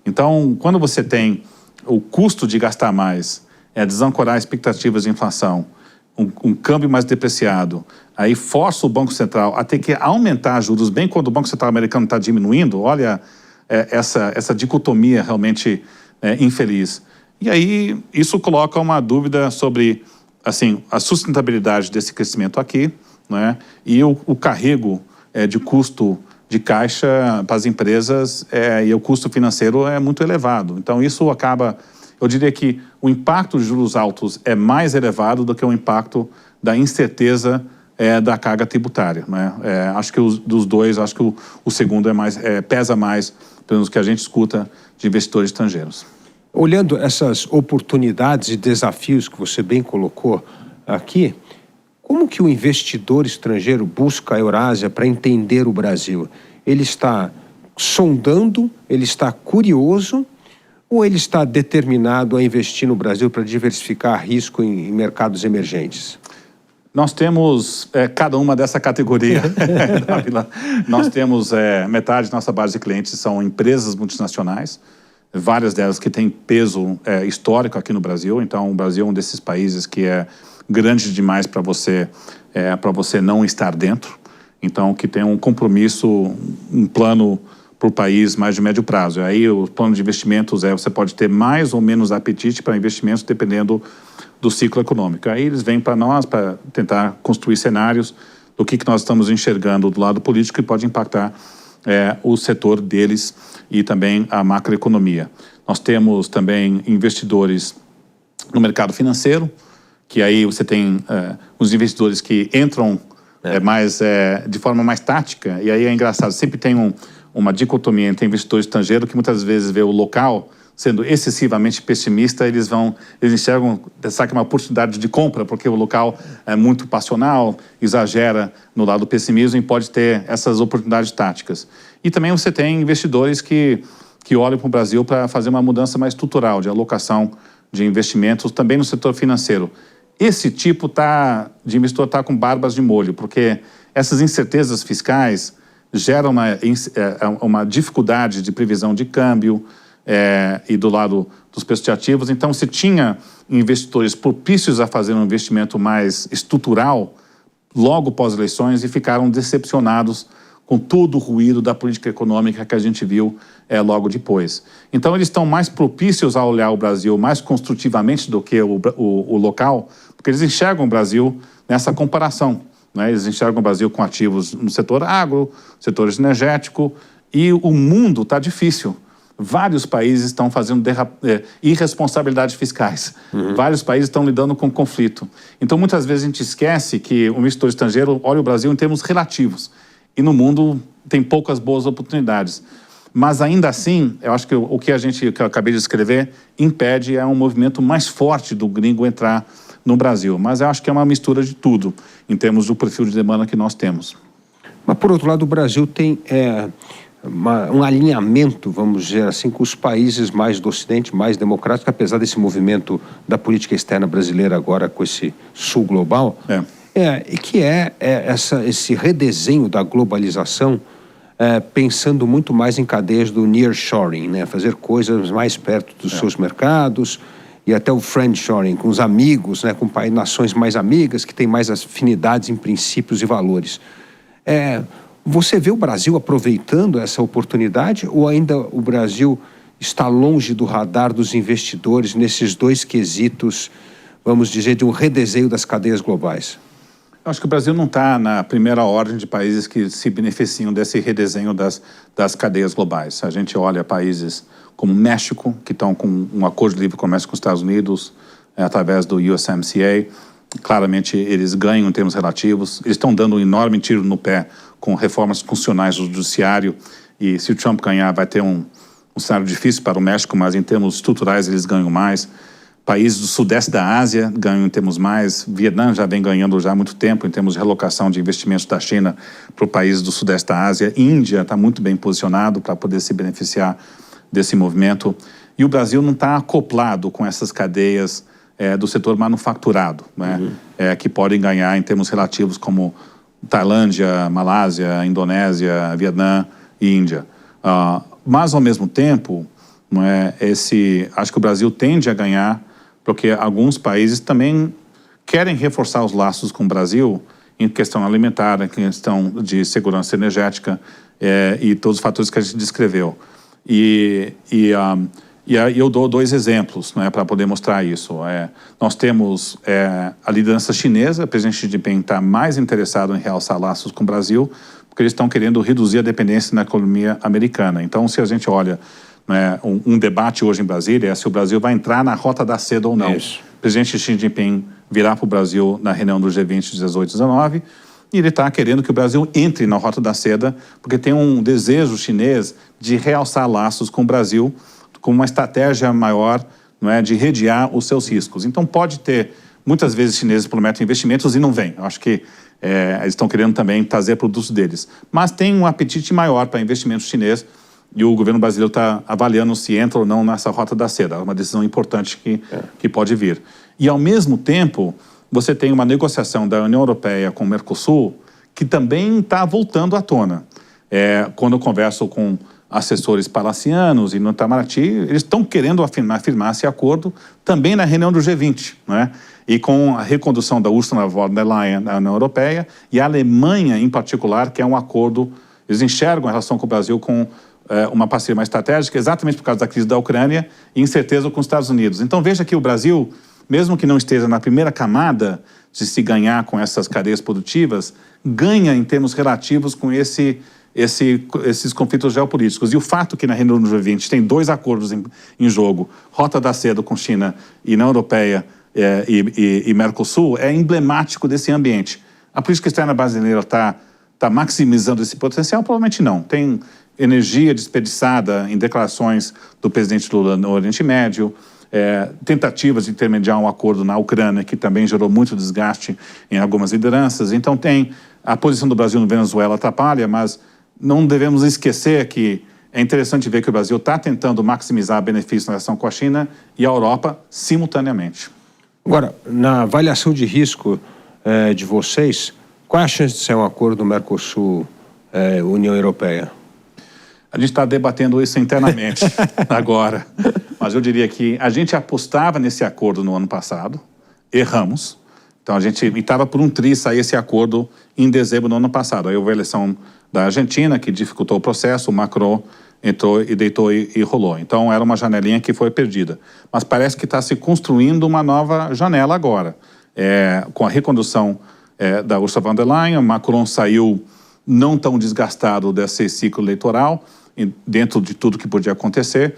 Então, quando você tem o custo de gastar mais, desancorar expectativas de inflação, um câmbio mais depreciado, aí força o Banco Central a ter que aumentar juros bem quando o Banco Central americano está diminuindo, olha essa dicotomia realmente infeliz. E aí isso coloca uma dúvida sobre assim, a sustentabilidade desse crescimento aqui, né? E o carrego de custo de caixa para as empresas e o custo financeiro é muito elevado. Então isso acaba, eu diria que o impacto de juros altos é mais elevado do que o impacto da incerteza da carga tributária, né? Acho que dos dois, acho que o segundo pesa mais, pelo menos que a gente escuta de investidores estrangeiros. Olhando essas oportunidades e desafios que você bem colocou aqui, como que o investidor estrangeiro busca a Eurásia para entender o Brasil? Ele está sondando, ele está curioso ou ele está determinado a investir no Brasil para diversificar risco em mercados emergentes? Nós temos cada uma dessa categoria. Nós temos metade da nossa base de clientes são empresas multinacionais, várias delas que têm peso histórico aqui no Brasil. Então, o Brasil é um desses países que é grande demais para você não estar dentro. Então, que tem um compromisso, um plano para o país mais de médio prazo. E aí, o plano de investimentos você pode ter mais ou menos apetite para investimentos dependendo do ciclo econômico. Aí eles vêm para nós para tentar construir cenários do que nós estamos enxergando do lado político que pode impactar o setor deles e também a macroeconomia. Nós temos também investidores no mercado financeiro, que aí você tem os investidores que entram de forma mais tática, e aí é engraçado, sempre tem uma dicotomia entre investidor estrangeiro, que muitas vezes vê o local sendo excessivamente pessimista, eles enxergam uma oportunidade de compra, porque o local é muito passional, exagera no lado do pessimismo e pode ter essas oportunidades táticas. E também você tem investidores que olham para o Brasil para fazer uma mudança mais estrutural de alocação de investimentos também no setor financeiro. Esse tipo de investidor está com barbas de molho, porque essas incertezas fiscais geram uma dificuldade de previsão de câmbio e do lado dos preços de ativos. Então, se tinha investidores propícios a fazer um investimento mais estrutural logo pós-eleições e ficaram decepcionados com todo o ruído da política econômica que a gente viu logo depois. Então, eles estão mais propícios a olhar o Brasil mais construtivamente do que o local, porque eles enxergam o Brasil nessa comparação, né? Eles enxergam o Brasil com ativos no setor agro, setor energético, e o mundo está difícil. Vários países estão fazendo irresponsabilidades fiscais. Vários países estão lidando com conflito. Então, muitas vezes a gente esquece que o investidor estrangeiro olha o Brasil em termos relativos. E no mundo tem poucas boas oportunidades. Mas ainda assim, eu acho que o que eu acabei de escrever impede um movimento mais forte do gringo entrar no Brasil. Mas eu acho que é uma mistura de tudo, em termos do perfil de demanda que nós temos. Mas, por outro lado, o Brasil tem um alinhamento, vamos dizer assim, com os países mais do Ocidente, mais democráticos, apesar desse movimento da política externa brasileira agora com esse sul global, e que esse redesenho da globalização, pensando muito mais em cadeias do nearshoring, né? Fazer coisas mais perto dos seus mercados, e até o friendshoring, com os amigos, né? Com nações mais amigas, que têm mais afinidades em princípios e valores. Você vê o Brasil aproveitando essa oportunidade ou ainda o Brasil está longe do radar dos investidores nesses dois quesitos, vamos dizer, de um redesenho das cadeias globais? Eu acho que o Brasil não está na primeira ordem de países que se beneficiam desse redesenho das cadeias globais. A gente olha países como México, que estão com um acordo de livre comércio com os Estados Unidos, através do USMCA. Claramente, eles ganham em termos relativos. Eles estão dando um enorme tiro no pé com reformas funcionais do judiciário. E se o Trump ganhar, vai ter um cenário difícil para o México, mas em termos estruturais eles ganham mais. Países do sudeste da Ásia ganham em termos mais. Vietnã já vem ganhando já há muito tempo em termos de relocação de investimentos da China para o país do sudeste da Ásia. Índia está muito bem posicionado para poder se beneficiar desse movimento. E o Brasil não está acoplado com essas cadeias do setor manufaturado, né? Que podem ganhar em termos relativos como Tailândia, Malásia, Indonésia, Vietnã e Índia. Mas, ao mesmo tempo, acho que o Brasil tende a ganhar porque alguns países também querem reforçar os laços com o Brasil em questão alimentar, em questão de segurança energética e todos os fatores que a gente descreveu. E eu dou dois exemplos, né, para poder mostrar isso. Nós temos a liderança chinesa. O presidente Xi Jinping está mais interessado em realçar laços com o Brasil porque eles estão querendo reduzir a dependência na economia americana. Então, se a gente olha um debate hoje em Brasília é se o Brasil vai entrar na Rota da Seda ou não. Isso. O presidente Xi Jinping virá para o Brasil na reunião do G20 18 e 19 e ele está querendo que o Brasil entre na Rota da Seda porque tem um desejo chinês de realçar laços com o Brasil com uma estratégia maior, de redear os seus riscos. Então pode ter, muitas vezes chineses prometem investimentos e não vêm. Eu acho que eles estão querendo também trazer produtos deles. Mas tem um apetite maior para investimento chinês e o governo brasileiro está avaliando se entra ou não nessa Rota da Seda. É uma decisão importante que pode vir. E, ao mesmo tempo, você tem uma negociação da União Europeia com o Mercosul que também está voltando à tona. Quando eu converso com assessores palacianos e no Itamaraty, eles estão querendo afirmar esse acordo também na reunião do G20, né? E com a recondução da Ursula von der Leyen na União Europeia e a Alemanha, em particular, que é um acordo, eles enxergam a relação com o Brasil com uma parceria mais estratégica, exatamente por causa da crise da Ucrânia e incerteza com os Estados Unidos. Então veja que o Brasil, mesmo que não esteja na primeira camada de se ganhar com essas cadeias produtivas, ganha em termos relativos com esses conflitos geopolíticos. E o fato que na reunião do G20 tem dois acordos em jogo, Rota da Seda com China e União Europeia e Mercosul, é emblemático desse ambiente. A política externa brasileira está maximizando esse potencial? Provavelmente não. Tem energia desperdiçada em declarações do presidente Lula no Oriente Médio, tentativas de intermediar um acordo na Ucrânia, que também gerou muito desgaste em algumas lideranças. Então a posição do Brasil no Venezuela atrapalha, mas não devemos esquecer que é interessante ver que o Brasil está tentando maximizar benefícios na relação com a China e a Europa simultaneamente. Agora, na avaliação de risco de vocês, qual é a chance de ser um acordo do Mercosul-União Europeia? A gente está debatendo isso internamente agora, mas eu diria que a gente apostava nesse acordo no ano passado, erramos, então a gente estava por um tri sair esse acordo em dezembro do ano passado. Aí houve a eleição da Argentina, que dificultou o processo, o Macron entrou e deitou e rolou. Então era uma janelinha que foi perdida. Mas parece que está se construindo uma nova janela agora, com a recondução da Ursula von der Leyen. O Macron saiu não tão desgastado desse ciclo eleitoral, dentro de tudo que podia acontecer.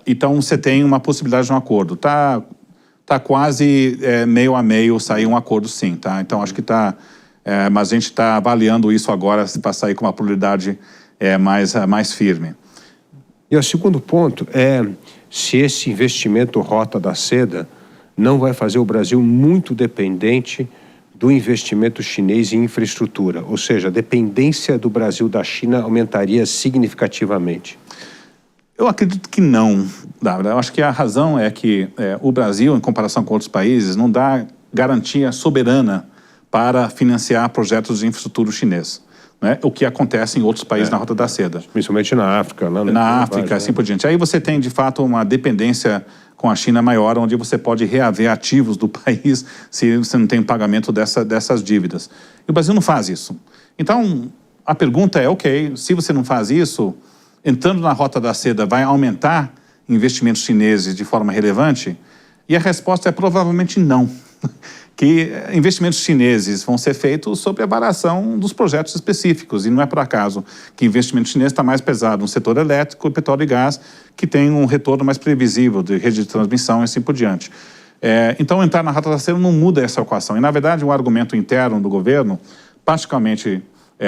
Então você tem uma possibilidade de um acordo. Tá quase meio a meio sair um acordo, sim, tá? Então acho que mas a gente está avaliando isso agora para sair com uma prioridade mais firme. E o segundo ponto é se esse investimento Rota da Seda não vai fazer o Brasil muito dependente do investimento chinês em infraestrutura, ou seja, a dependência do Brasil da China aumentaria significativamente. Eu acredito que não, Dávila. Eu acho que a razão é que o Brasil, em comparação com outros países, não dá garantia soberana para financiar projetos de infraestrutura chinês, né? O que acontece em outros países na Rota da Seda. Principalmente na África. Na África, assim por diante. Aí você tem, de fato, uma dependência com a China maior, onde você pode reaver ativos do país se você não tem pagamento dessas dívidas. E o Brasil não faz isso. Então, a pergunta é, ok, se você não faz isso, entrando na Rota da Seda, vai aumentar investimentos chineses de forma relevante? E a resposta é provavelmente não. Que investimentos chineses vão ser feitos sobre a variação dos projetos específicos. E não é por acaso que investimento chinês está mais pesado no setor elétrico, petróleo e gás, que tem um retorno mais previsível de rede de transmissão e assim por diante. Então, entrar na Rota da Seda não muda essa equação. E, na verdade, um argumento interno do governo, particularmente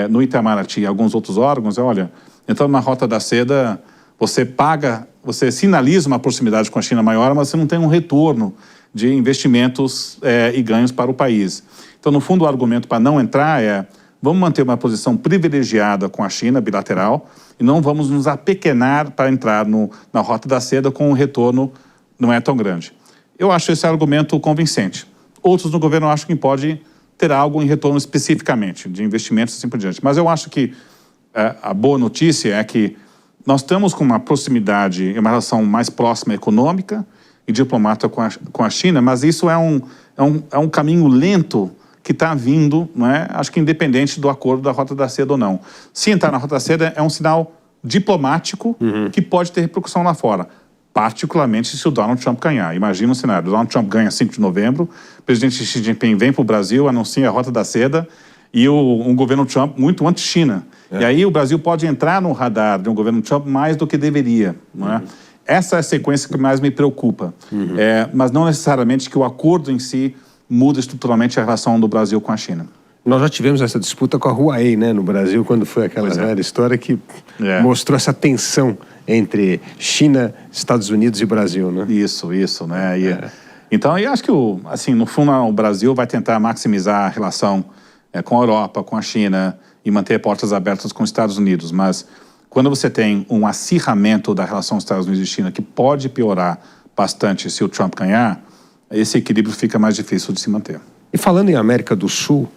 no Itamaraty e alguns outros órgãos, olha, entrando na Rota da Seda, você paga você sinaliza uma proximidade com a China maior, mas você não tem um retorno de investimentos e ganhos para o país. Então, no fundo, o argumento para não entrar é: vamos manter uma posição privilegiada com a China, bilateral, e não vamos nos apequenar para entrar na Rota da Seda com um retorno não é tão grande. Eu acho esse argumento convincente. Outros no governo acham que pode ter algo em retorno especificamente, de investimentos e assim por diante. Mas eu acho que a boa notícia é que nós estamos com uma proximidade e uma relação mais próxima econômica e diplomática com a China, mas isso é um caminho lento que está vindo, não é? Acho que independente do acordo da Rota da Seda ou não. Se entrar na Rota da Seda é um sinal diplomático que pode ter repercussão lá fora, particularmente se o Donald Trump ganhar. Imagina o cenário: o Donald Trump ganha 5 de novembro, o presidente Xi Jinping vem para o Brasil, anuncia a Rota da Seda e um governo Trump muito anti-China. E aí o Brasil pode entrar no radar de um governo Trump mais do que deveria, não é? Essa é a sequência que mais me preocupa. Mas não necessariamente que o acordo em si muda estruturalmente a relação do Brasil com a China. Nós já tivemos essa disputa com a Huawei, né, no Brasil, quando foi aquela velha história que mostrou essa tensão entre China, Estados Unidos e Brasil, né? Isso, né? Então, eu acho que, assim, no fundo, o Brasil vai tentar maximizar a relação com a Europa, com a China e manter portas abertas com os Estados Unidos. Mas quando você tem um acirramento da relação Estados Unidos e China que pode piorar bastante se o Trump ganhar, esse equilíbrio fica mais difícil de se manter. E falando em América do Sul,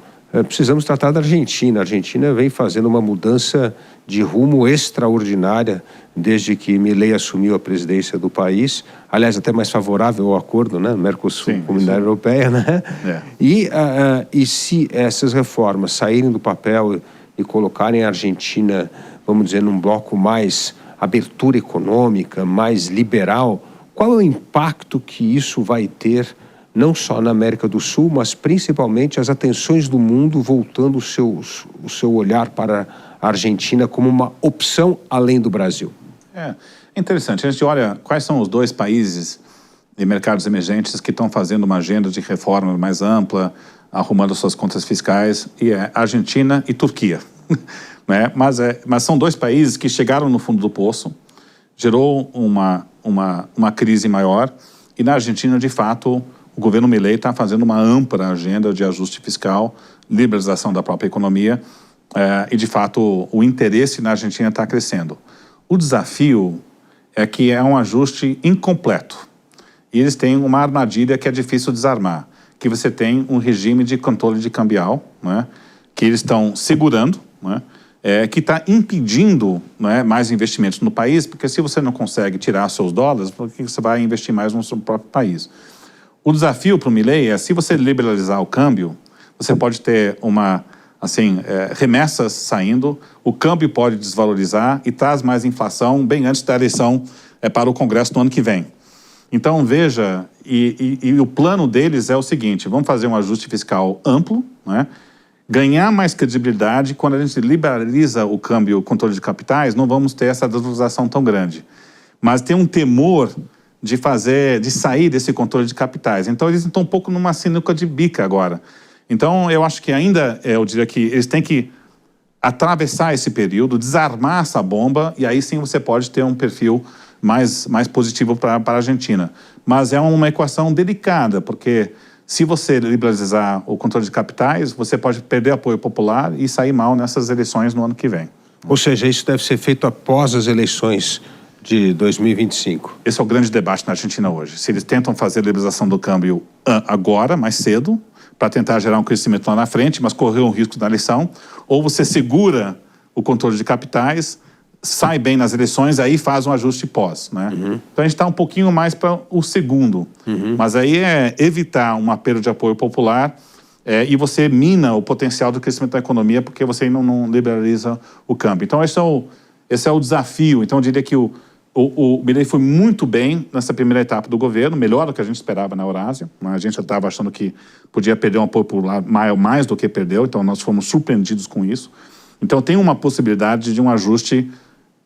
precisamos tratar da Argentina. A Argentina vem fazendo uma mudança de rumo extraordinária desde que Milei assumiu a presidência do país. Aliás, até mais favorável ao acordo, né? Mercosul, Sim, Comunidade Europeia, né? E se essas reformas saírem do papel e colocarem a Argentina, vamos dizer, num bloco mais abertura econômica, mais liberal, qual é o impacto que isso vai ter não só na América do Sul, mas principalmente as atenções do mundo voltando o seu olhar para a Argentina como uma opção além do Brasil? É interessante. A gente olha quais são os 2 países de mercados emergentes que estão fazendo uma agenda de reforma mais ampla, arrumando suas contas fiscais, e é Argentina e Turquia. Né? Mas são 2 países que chegaram no fundo do poço, gerou uma crise maior, e na Argentina, de fato, o governo Milei está fazendo uma ampla agenda de ajuste fiscal, liberalização da própria economia, e, de fato, o interesse na Argentina está crescendo. O desafio é que é um ajuste incompleto. E eles têm uma armadilha que é difícil desarmar, que você tem um regime de controle de cambial, né, que eles estão segurando, né, que está impedindo, né, mais investimentos no país, porque se você não consegue tirar seus dólares, por que você vai investir mais no seu próprio país? O desafio para o Milei é: se você liberalizar o câmbio, você pode ter remessas saindo, o câmbio pode desvalorizar e traz mais inflação bem antes da eleição para o Congresso no ano que vem. Então, veja, e o plano deles é o seguinte: vamos fazer um ajuste fiscal amplo, né? Ganhar mais credibilidade. Quando a gente liberaliza o câmbio, o controle de capitais, não vamos ter essa desvalorização tão grande. Mas tem um temor de sair desse controle de capitais. Então, eles estão um pouco numa sinuca de bica agora. Então, eu acho que ainda, eu diria que eles têm que atravessar esse período, desarmar essa bomba, e aí sim você pode ter um perfil mais positivo para a Argentina. Mas é uma equação delicada, porque se você liberalizar o controle de capitais, você pode perder apoio popular e sair mal nessas eleições no ano que vem. Ou seja, isso deve ser feito após as eleições de 2025. Esse é o grande debate na Argentina hoje. Se eles tentam fazer a liberalização do câmbio agora, mais cedo, para tentar gerar um crescimento lá na frente, mas correr um risco da eleição, ou você segura o controle de capitais, sai bem nas eleições, aí faz um ajuste pós, né? Então a gente está um pouquinho mais para o segundo. Mas aí é evitar uma perda de apoio popular e você mina o potencial do crescimento da economia porque você não liberaliza o câmbio. Então esse é o desafio. Então eu diria que o Milei foi muito bem nessa primeira etapa do governo, melhor do que a gente esperava na Eurásia. A gente já estava achando que podia perder um apoio popular mais do que perdeu, então nós fomos surpreendidos com isso. Então tem uma possibilidade de um ajuste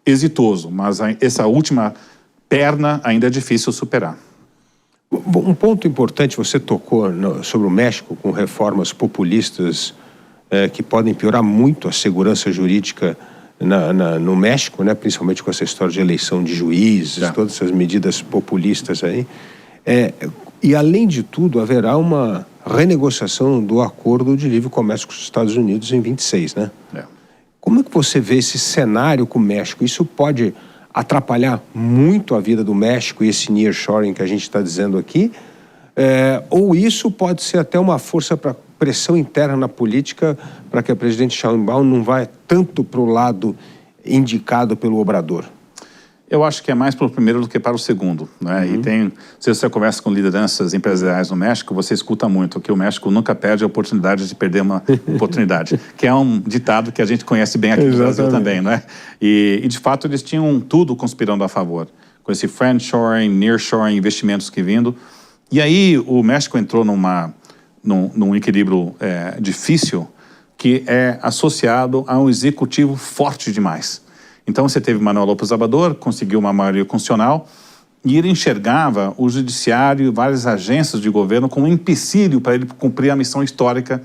exitoso, mas essa última perna ainda é difícil superar. Um ponto importante, você tocou sobre o México com reformas populistas que podem piorar muito a segurança jurídica no México, né? Principalmente com essa história de eleição de juízes, todas essas medidas populistas aí. E, além de tudo, haverá uma renegociação do acordo de livre comércio com os Estados Unidos em 26, né? Como é que você vê esse cenário com o México? Isso pode atrapalhar muito a vida do México e esse nearshoring que a gente está dizendo aqui? Ou isso pode ser até uma força para pressão interna na política para que a presidente Sheinbaum não vá tanto para o lado indicado pelo Obrador? Eu acho que é mais para o primeiro do que para o segundo, né? E se você conversa com lideranças empresariais no México, você escuta muito que o México nunca perde a oportunidade de perder uma oportunidade, que é um ditado que a gente conhece bem aqui no Brasil também, né? E de fato eles tinham tudo conspirando a favor, com esse friendshoring, nearshoring, investimentos que vindo. E aí o México entrou num equilíbrio difícil, que é associado a um executivo forte demais. Então você teve Manuel López Obrador, conseguiu uma maioria constitucional, e ele enxergava o judiciário e várias agências de governo como um empecilho para ele cumprir a missão histórica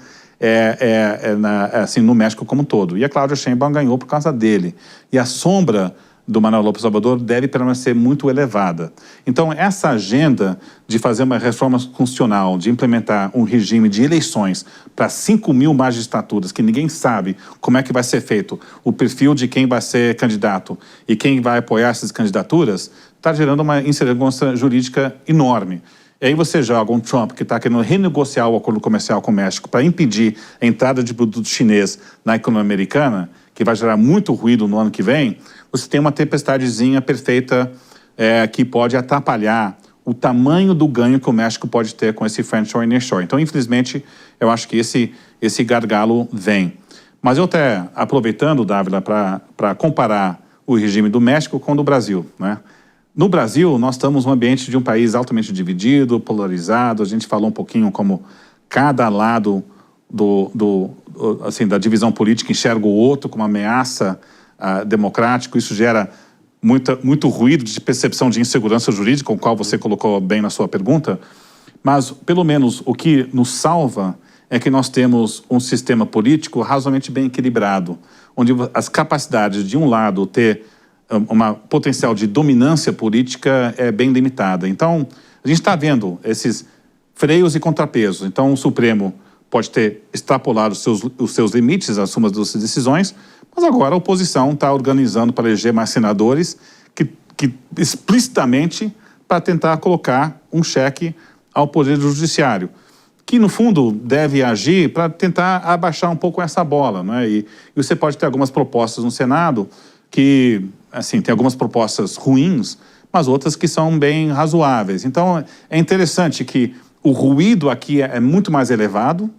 assim, no México como um todo. E a Cláudia Sheinbaum ganhou por causa dele. E a sombra do Manuel López Obrador deve permanecer muito elevada. Então, essa agenda de fazer uma reforma constitucional, de implementar um regime de eleições para 5 mil magistraturas, que ninguém sabe como é que vai ser feito, o perfil de quem vai ser candidato e quem vai apoiar essas candidaturas, está gerando uma insegurança jurídica enorme. E aí você joga um Trump que está querendo renegociar o acordo comercial com o México para impedir a entrada de produto chinês na economia americana, que vai gerar muito ruído no ano que vem. Você tem uma tempestadezinha perfeita que pode atrapalhar o tamanho do ganho que o México pode ter com esse friendshoring e nearshoring. Então, infelizmente, eu acho que esse gargalo vem. Mas eu até, aproveitando, Dávila, para comparar o regime do México com o do Brasil, né? No Brasil, nós estamos num ambiente de um país altamente dividido, polarizado. A gente falou um pouquinho como cada lado assim, da divisão política enxerga o outro como uma ameaça democrática. Isso gera muito ruído de percepção de insegurança jurídica, o qual você colocou bem na sua pergunta. Mas, pelo menos, o que nos salva é que nós temos um sistema político razoavelmente bem equilibrado, onde as capacidades de um lado ter uma potencial de dominância política é bem limitada. Então, a gente está vendo esses freios e contrapesos. Então, o Supremo pode ter extrapolado os seus limites, as suas decisões, mas agora a oposição está organizando para eleger mais senadores que explicitamente para tentar colocar um cheque ao poder do judiciário, que no fundo deve agir para tentar abaixar um pouco essa bola, né? E você pode ter algumas propostas no Senado que, assim, tem algumas propostas ruins, mas outras que são bem razoáveis. Então, é interessante que o ruído aqui é muito mais elevado,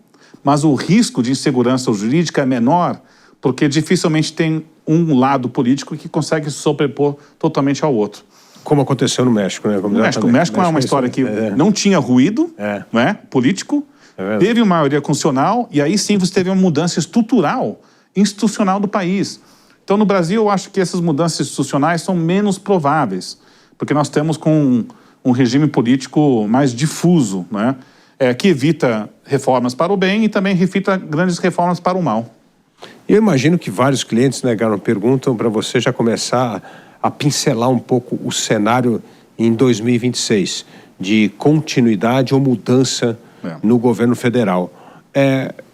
mas o risco de insegurança jurídica é menor, porque dificilmente tem um lado político que consegue se sobrepor totalmente ao outro. Como aconteceu no México, né? O México é uma história que não tinha ruído político, teve uma maioria constitucional, e aí sim você teve uma mudança institucional do país. Então, no Brasil, eu acho que essas mudanças institucionais são menos prováveis, porque nós temos com um regime político mais difuso, né? Que evita reformas para o bem e também evita grandes reformas para o mal. Eu imagino que vários clientes, né, Garo, perguntam para você já começar a pincelar um pouco o cenário em 2026, de continuidade ou mudança no governo federal.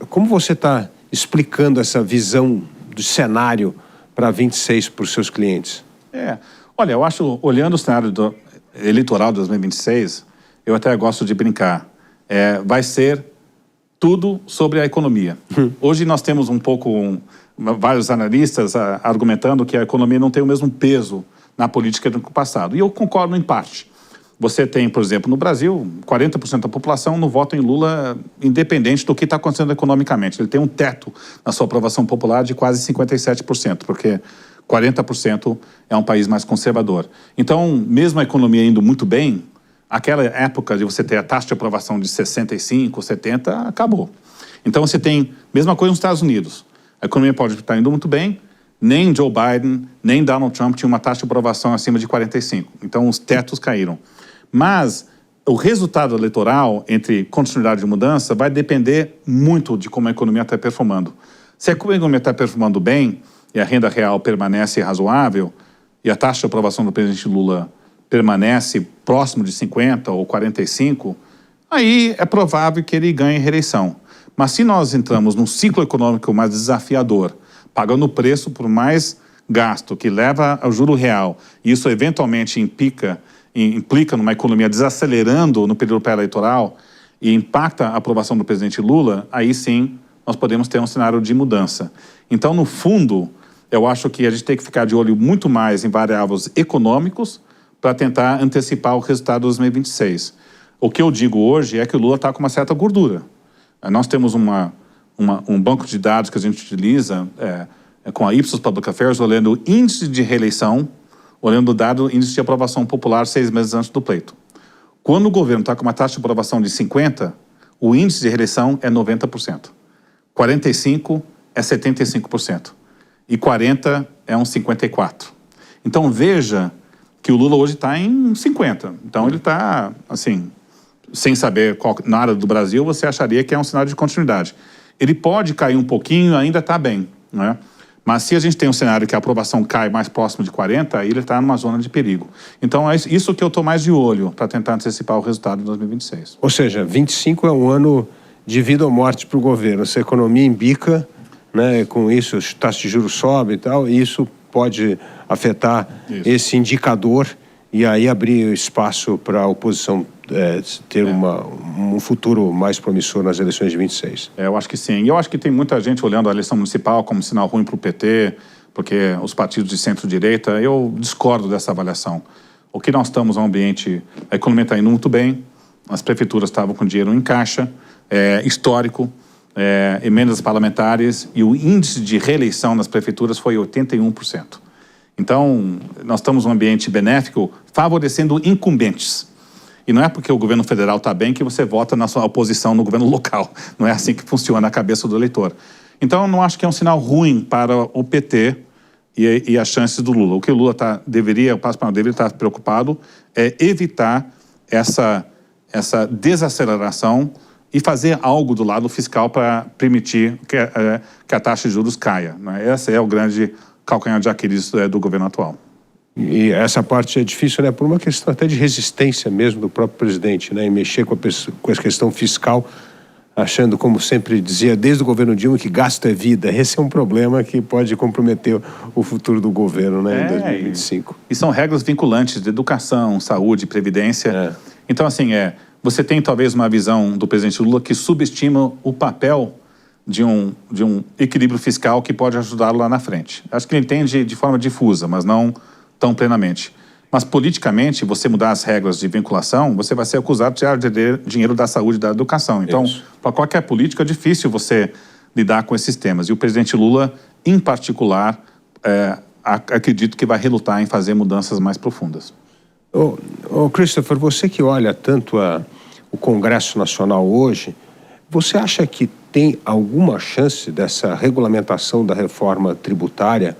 Como você está explicando essa visão do cenário para 26 para os seus clientes? Olha, eu acho, olhando o cenário eleitoral de 2026, eu até gosto de brincar. Vai ser tudo sobre a economia. Hoje nós temos vários analistas argumentando que a economia não tem o mesmo peso na política do passado. E eu concordo em parte. Você tem, por exemplo, no Brasil, 40% da população não vota em Lula independente do que está acontecendo economicamente. Ele tem um teto na sua aprovação popular de quase 57%, porque 40% é um país mais conservador. Então, mesmo a economia indo muito bem, aquela época de você ter a taxa de aprovação de 65, 70, acabou. Então você tem mesma coisa nos Estados Unidos. A economia pode estar indo muito bem, nem Joe Biden, nem Donald Trump tinham uma taxa de aprovação acima de 45. Então os tetos caíram. Mas o resultado eleitoral entre continuidade e mudança vai depender muito de como a economia está performando. Se a economia está performando bem, e a renda real permanece razoável, e a taxa de aprovação do presidente Lula permanece próximo de 50 ou 45, aí é provável que ele ganhe reeleição. Mas se nós entramos num ciclo econômico mais desafiador, pagando o preço por mais gasto, que leva ao juro real, e isso eventualmente implica numa economia desacelerando no período pré-eleitoral e impacta a aprovação do presidente Lula, aí sim nós podemos ter um cenário de mudança. Então, no fundo, eu acho que a gente tem que ficar de olho muito mais em variáveis econômicos para tentar antecipar o resultado de 2026. O que eu digo hoje é que o Lula está com uma certa gordura. Nós temos um banco de dados que a gente utiliza com a Ipsos Public Affairs, olhando o índice de reeleição, olhando o dado índice de aprovação popular 6 meses antes do pleito. Quando o governo está com uma taxa de aprovação de 50%, o índice de reeleição é 90%. 45% é 75%. E 40% é uns 54%. Então, veja que o Lula hoje está em 50%. Então, ele está, assim, sem saber nada do Brasil, você acharia que é um sinal de continuidade. Ele pode cair um pouquinho, ainda está bem, né? Mas se a gente tem um cenário que a aprovação cai mais próximo de 40%, aí ele está numa zona de perigo. Então, é isso que eu estou mais de olho para tentar antecipar o resultado de 2026. Ou seja, 25 é um ano de vida ou morte para o governo. Se a economia embica, né, com isso, as taxas de juros sobem e tal, e isso pode afetar esse indicador e aí abrir espaço para a oposição ter um futuro mais promissor nas eleições de 26. Eu acho que sim. E eu acho que tem muita gente olhando a eleição municipal como sinal ruim para o PT, porque os partidos de centro-direita, eu discordo dessa avaliação. O que nós estamos é um ambiente, a economia está indo muito bem, as prefeituras estavam com dinheiro em caixa, histórico, emendas parlamentares, e o índice de reeleição nas prefeituras foi 81%. Então, nós estamos num ambiente benéfico favorecendo incumbentes. E não é porque o governo federal está bem que você vota na sua oposição no governo local. Não é assim que funciona a cabeça do eleitor. Então, eu não acho que é um sinal ruim para o PT e as chances do Lula. O que o Lula o passo para deveria estar preocupado é evitar essa desaceleração e fazer algo do lado fiscal para permitir que a taxa de juros caia, né? Esse é o grande calcanhar de Aquiles do governo atual. E essa parte é difícil, né, por uma questão até de resistência mesmo do próprio presidente, né, em mexer com a questão fiscal, achando, como sempre dizia, desde o governo Dilma, que gasto é vida. Esse é um problema que pode comprometer o futuro do governo, né, em 2025. E são regras vinculantes de educação, saúde, previdência. Então, assim, você tem talvez uma visão do presidente Lula que subestima o papel de um equilíbrio fiscal que pode ajudá-lo lá na frente. Acho que ele entende de forma difusa, mas não tão plenamente. Mas, politicamente, você mudar as regras de vinculação, você vai ser acusado de tirar dinheiro da saúde e da educação. Então, para qualquer político, é difícil você lidar com esses temas. E o presidente Lula, em particular, acredito que vai relutar em fazer mudanças mais profundas. Christopher, você que olha tanto o Congresso Nacional hoje, você acha que tem alguma chance dessa regulamentação da reforma tributária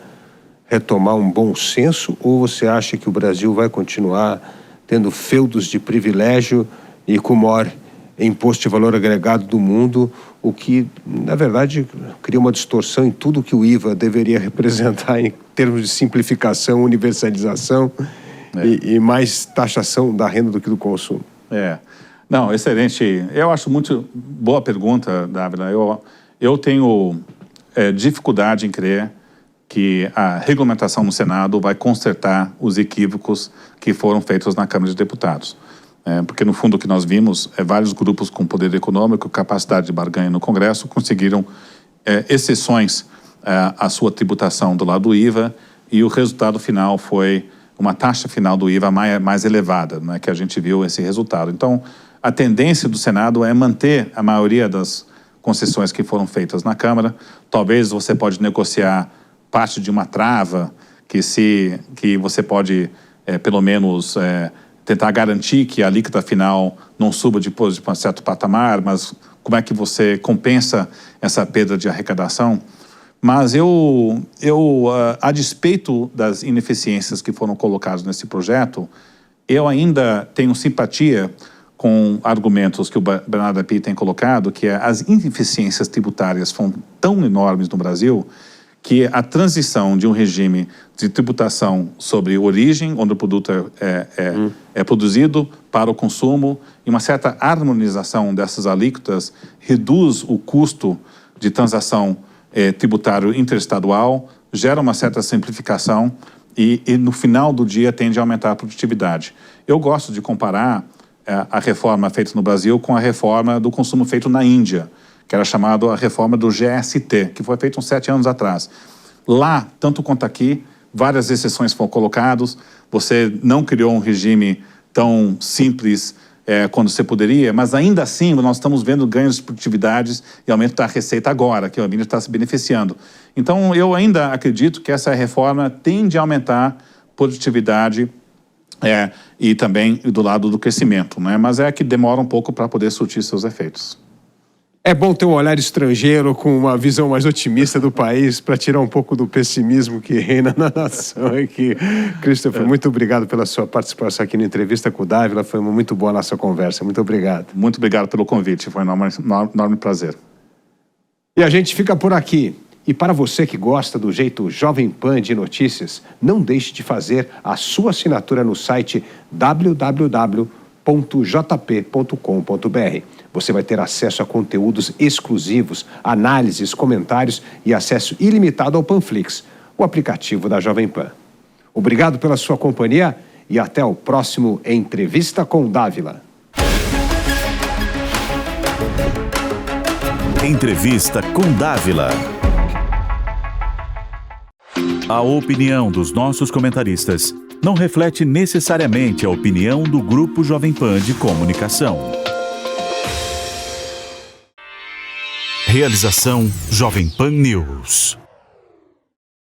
retomar um bom senso, ou você acha que o Brasil vai continuar tendo feudos de privilégio e com o maior imposto de valor agregado do mundo, o que, na verdade, cria uma distorção em tudo que o IVA deveria representar em termos de simplificação, universalização e mais taxação da renda do que do consumo? Não, excelente. Eu acho muito boa pergunta, Dávila. Eu tenho dificuldade em crer que a regulamentação no Senado vai consertar os equívocos que foram feitos na Câmara de Deputados. Porque, no fundo, o que nós vimos vários grupos com poder econômico, capacidade de barganha no Congresso, conseguiram exceções à sua tributação do lado do IVA, e o resultado final foi uma taxa final do IVA mais elevada, né, que a gente viu esse resultado. Então, a tendência do Senado é manter a maioria das concessões que foram feitas na Câmara. Talvez você pode negociar parte de uma trava que você pode, pelo menos, tentar garantir que a alíquota final não suba depois de um certo patamar, mas como é que você compensa essa perda de arrecadação? Mas a despeito das ineficiências que foram colocadas nesse projeto, eu ainda tenho simpatia com argumentos que o Bernardo Api tem colocado, que as ineficiências tributárias foram tão enormes no Brasil que a transição de um regime de tributação sobre origem, onde o produto é produzido, para o consumo, e uma certa harmonização dessas alíquotas reduz o custo de transação tributário interestadual, gera uma certa simplificação e no final do dia tende a aumentar a produtividade. Eu gosto de comparar a reforma feita no Brasil com a reforma do consumo feito na Índia, que era chamada a reforma do GST, que foi feita uns 7 anos atrás. Lá, tanto quanto aqui, várias exceções foram colocadas, você não criou um regime tão simples quando você poderia, mas ainda assim nós estamos vendo ganhos de produtividades e aumento da receita agora, que a Índia está se beneficiando. Então, eu ainda acredito que essa reforma tende a aumentar produtividade e também do lado do crescimento, né? Mas é que demora um pouco para poder surtir seus efeitos. É bom ter um olhar estrangeiro com uma visão mais otimista do país para tirar um pouco do pessimismo que reina na nação aqui. Christopher, muito obrigado pela sua participação aqui na Entrevista com o Dávila. Foi muito boa a nossa conversa. Muito obrigado. Muito obrigado pelo convite. Foi um enorme prazer. E a gente fica por aqui. E para você que gosta do jeito Jovem Pan de notícias, não deixe de fazer a sua assinatura no site www.jp.com.br. Você vai ter acesso a conteúdos exclusivos, análises, comentários e acesso ilimitado ao Panflix, o aplicativo da Jovem Pan. Obrigado pela sua companhia e até o próximo Entrevista com Dávila. Entrevista com Dávila. A opinião dos nossos comentaristas não reflete necessariamente a opinião do Grupo Jovem Pan de Comunicação. Realização Jovem Pan News.